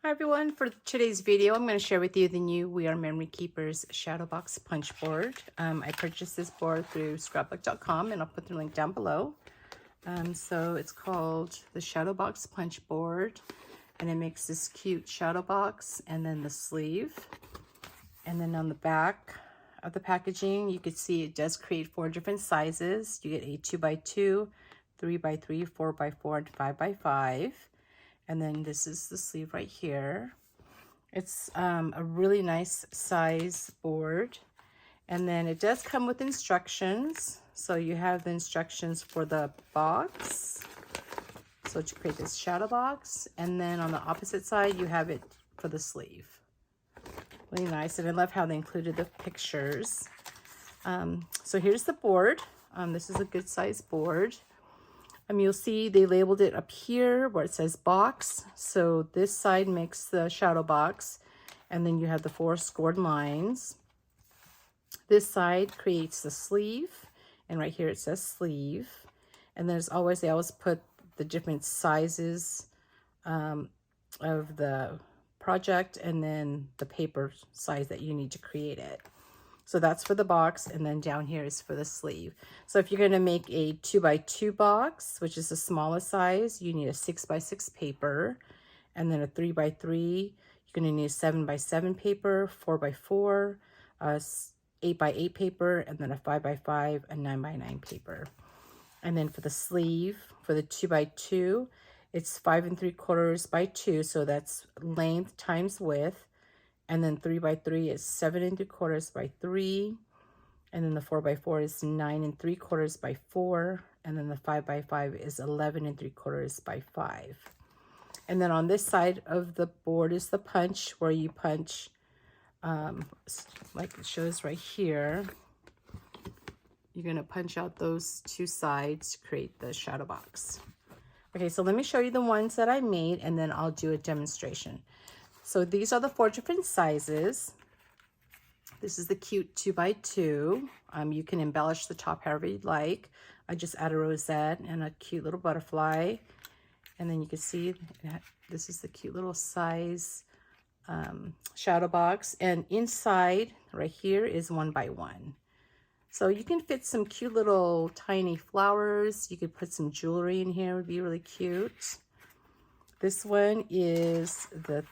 Hi everyone, for today's video I'm going to share with you the new We Are Memory Keepers Shadow Box Punch Board. I purchased this board through scrapbook.com and I'll put the link down below. So it's called the Shadow Box Punch Board, and it makes this cute shadow box and then the sleeve. And then on the back of the packaging you can see it does create 4 different sizes. You get a 2x2, 3x3, 4x4, and 5x5. And then this is the sleeve right here. It's a really nice size board. And then it does come with instructions. So you have the instructions for the box. So to create this shadow box. And then on the opposite side, you have it for the sleeve. Really nice. And I love how they included the pictures. So here's the board. This is a good size board. You'll see they labeled it up here where it says box. So this side makes the shadow box, and then you have the 4 scored lines. This side creates the sleeve, and right here it says sleeve. And they always put the different sizes of the project and then the paper size that you need to create it. So that's for the box, and then down here is for the sleeve. So if you're going to make a 2x2 box, which is the smallest size, you need a 6x6 paper, and then a 3x3, you're going to need a 7x7 paper, 4x4, 8x8 paper, and then a 5x5, a 9x9 paper. And then for the sleeve, for the 2x2, it's 5 3/4 by 2, so that's length times width. And then 3x3 is 7 3/4 by 3. And then the 4x4 is 9 3/4 by 4. And then the 5x5 is 11 3/4 by 5. And then on this side of the board is the punch, where you punch, like it shows right here. You're going to punch out those 2 sides to create the shadow box. Okay, so let me show you the ones that I made, and then I'll do a demonstration. So these are the 4 different sizes. This is the cute 2x2. You can embellish the top however you'd like. I just add a rosette and a cute little butterfly. And then you can see this is the cute little size shadow box. And inside right here is 1x1. So you can fit some cute little tiny flowers. You could put some jewelry in here. It would be really cute. This one is the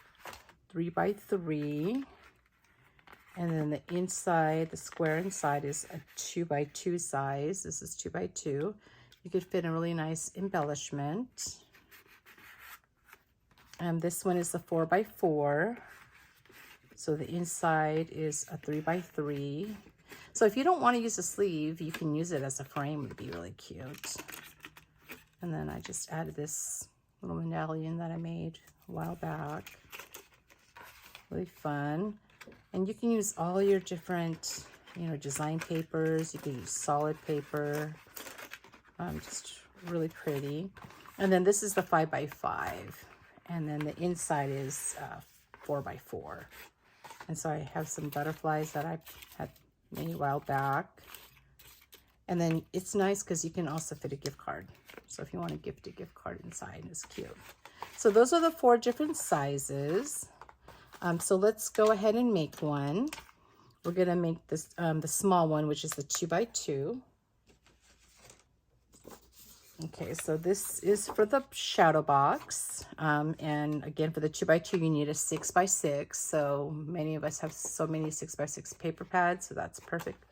3x3, and then the inside, the square inside, is a 2x2 size. This is 2x2. You could fit a really nice embellishment. This one is the 4x4, so the inside is a 3x3. So if you don't want to use a sleeve, you can use it as a frame. It would be really cute. And then I just added this little medallion that I made a while back. Really fun. And you can use all your different, design papers. You can use solid paper. Just really pretty. And then this is the 5x5. And then the inside is 4x4. And so I have some butterflies that I had made a while back. And then it's nice because you can also fit a gift card. So if you want to gift a gift card inside, it's cute. So those are the 4 different sizes. So let's go ahead and make one. We're going to make this the small one, which is the 2x2. Okay, so this is for the shadow box. And again, for the 2x2, you need a 6x6. So many of us have so many 6x6 paper pads, so that's perfect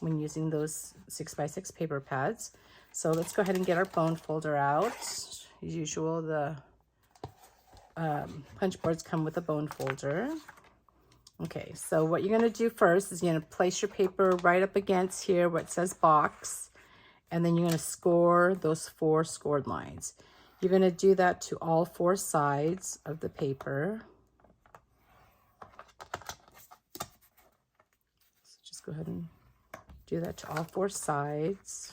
when using those 6x6 paper pads. So let's go ahead and get our bone folder out. As usual, the punch boards come with a bone folder. Okay, so what you're going to do first is you're going to place your paper right up against here where it says box, and then you're going to score those 4 scored lines. You're going to do that to all 4 sides of the paper. So just go ahead and do that to all 4 sides.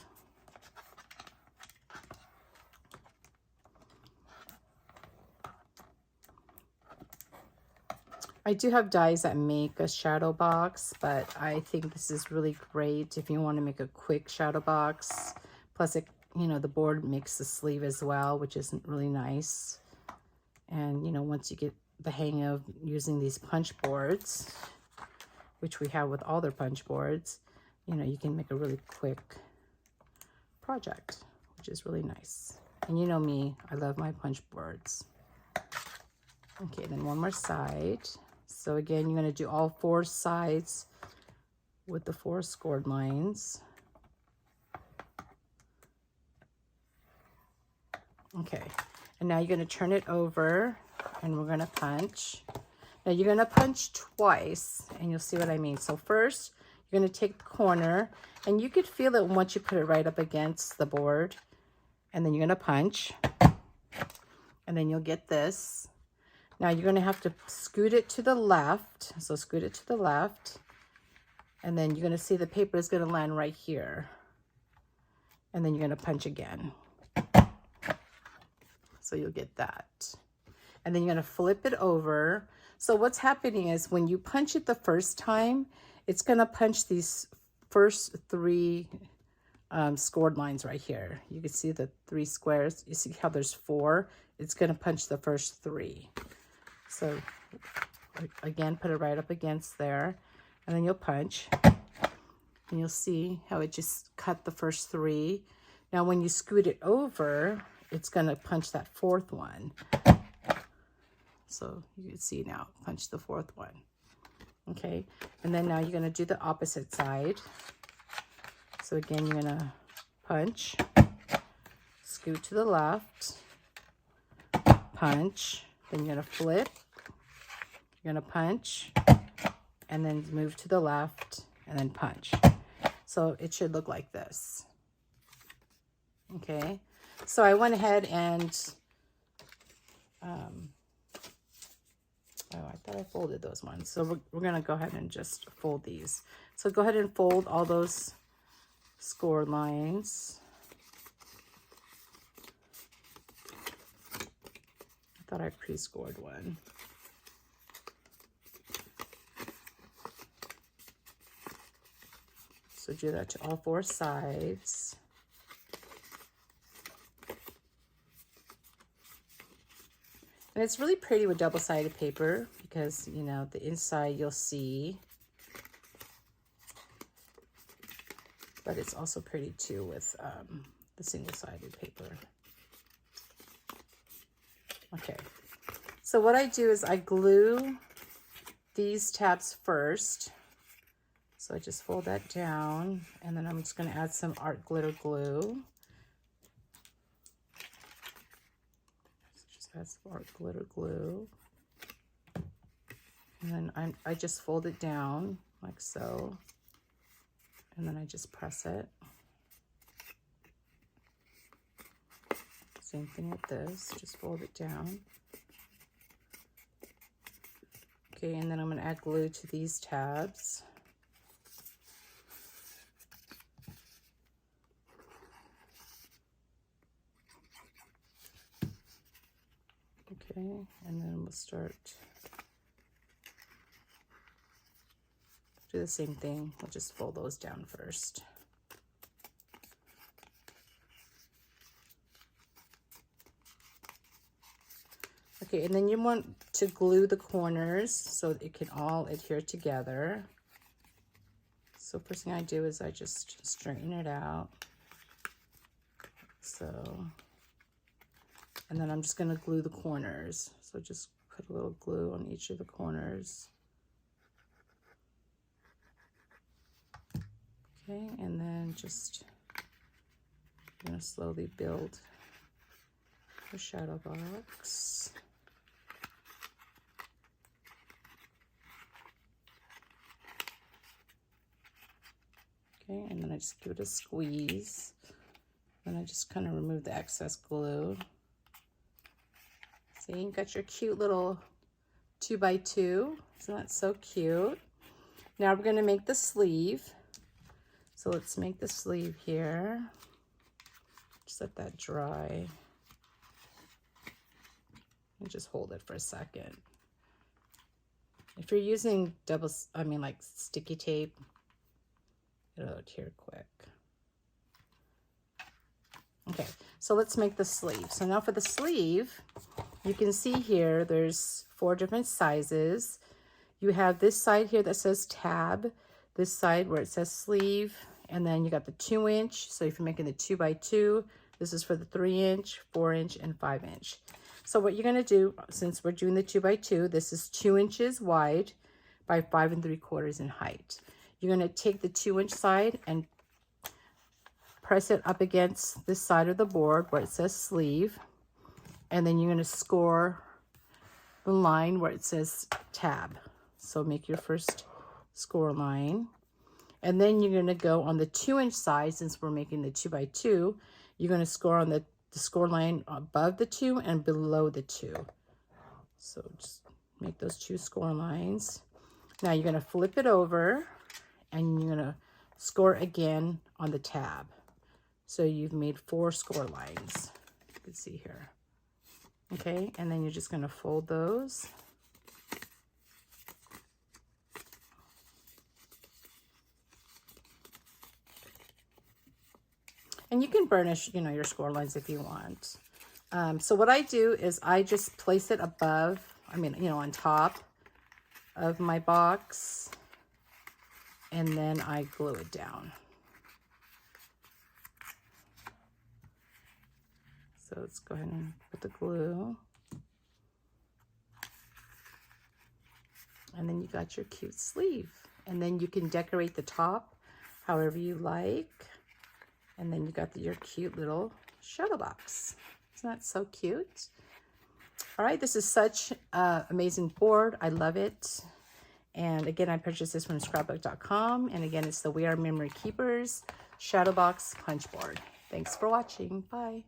I do have dies that make a shadow box, but I think this is really great if you want to make a quick shadow box. Plus, it, the board makes the sleeve as well, which isn't really nice. And, once you get the hang of using these punch boards, which we have with all their punch boards, you know, you can make a really quick project, which is really nice. And you know me, I love my punch boards. Okay, then one more side. So again, you're going to do all 4 sides with the 4 scored lines. Okay, and now you're going to turn it over and we're going to punch. Now you're going to punch twice and you'll see what I mean. So first, you're going to take the corner and you could feel it once you put it right up against the board. And then you're going to punch. And then you'll get this. Now you're going to have to scoot it to the left. So scoot it to the left. And then you're going to see the paper is going to land right here. And then you're going to punch again. So you'll get that. And then you're going to flip it over. So what's happening is when you punch it the first time, it's going to punch these first 3 scored lines right here. You can see the 3 squares. You see how there's 4? It's going to punch the first 3. So again, put it right up against there. And then you'll punch. And you'll see how it just cut the first 3. Now when you scoot it over, it's going to punch that 4th one. So you can see now, punch the 4th one. Okay, and then now you're going to do the opposite side. So again, you're going to punch, scoot to the left, punch, then you're going to flip, you're going to punch, and then move to the left, and then punch. So it should look like this. Okay, so I went ahead and oh, I thought I folded those ones. So we're going to go ahead and just fold these. So go ahead and fold all those score lines. I thought I pre-scored one. So do that to all 4 sides. And it's really pretty with double-sided paper because, you know, the inside you'll see. But it's also pretty too with the single-sided paper. Okay. So what I do is I glue these tabs first. So I just fold that down and then I'm just going to add some art glitter glue. Add some art glitter glue, and then I just fold it down like so, and then I just press it. Same thing with this, just fold it down. Okay, and then I'm going to add glue to these tabs. Okay, and then we'll start, do the same thing. We'll just fold those down first. Okay, and then you want to glue the corners so it can all adhere together. So first thing I do is I just straighten it out. So, and then I'm just going to glue the corners. So just put a little glue on each of the corners. Okay, and then just I'm going to slowly build a shadow box. Okay, and then I just give it a squeeze. Then I just kind of remove the excess glue. See, you got your cute little 2x2. Isn't that so cute? Now we're going to make the sleeve. So let's make the sleeve here. Just let that dry. And just hold it for a second. If you're using like sticky tape, it'll adhere quick. Okay, so let's make the sleeve. So now for the sleeve, You can see here, there's 4 different sizes. You have this side here that says tab, this side where it says sleeve, and then you got the 2-inch. So if you're making the 2x2, this is for the 3-inch, 4-inch, and 5-inch. So what you're gonna do, since we're doing the 2x2, this is 2 inches wide by 5 3/4 in height. You're gonna take the 2-inch side and press it up against this side of the board where it says sleeve, and then you're gonna score the line where it says tab. So make your first score line. And then you're gonna go on the 2-inch side, since we're making the 2x2, you're gonna score on the score line above the 2 and below the 2. So just make those 2 score lines. Now you're gonna flip it over and you're gonna score again on the tab. So you've made 4 score lines. You can see here. Okay, and then you're just gonna fold those. And you can burnish, you know, your score lines if you want. So what I do is I just place it above, on top of my box, and then I glue it down. So let's go ahead and put the glue. And then you got your cute sleeve. And then you can decorate the top however you like. And then you got your cute little shadow box. Isn't that so cute? All right, this is such an amazing board. I love it. And again, I purchased this from scrapbook.com. And again, it's the We Are Memory Keepers Shadow Box Punch Board. Thanks for watching. Bye.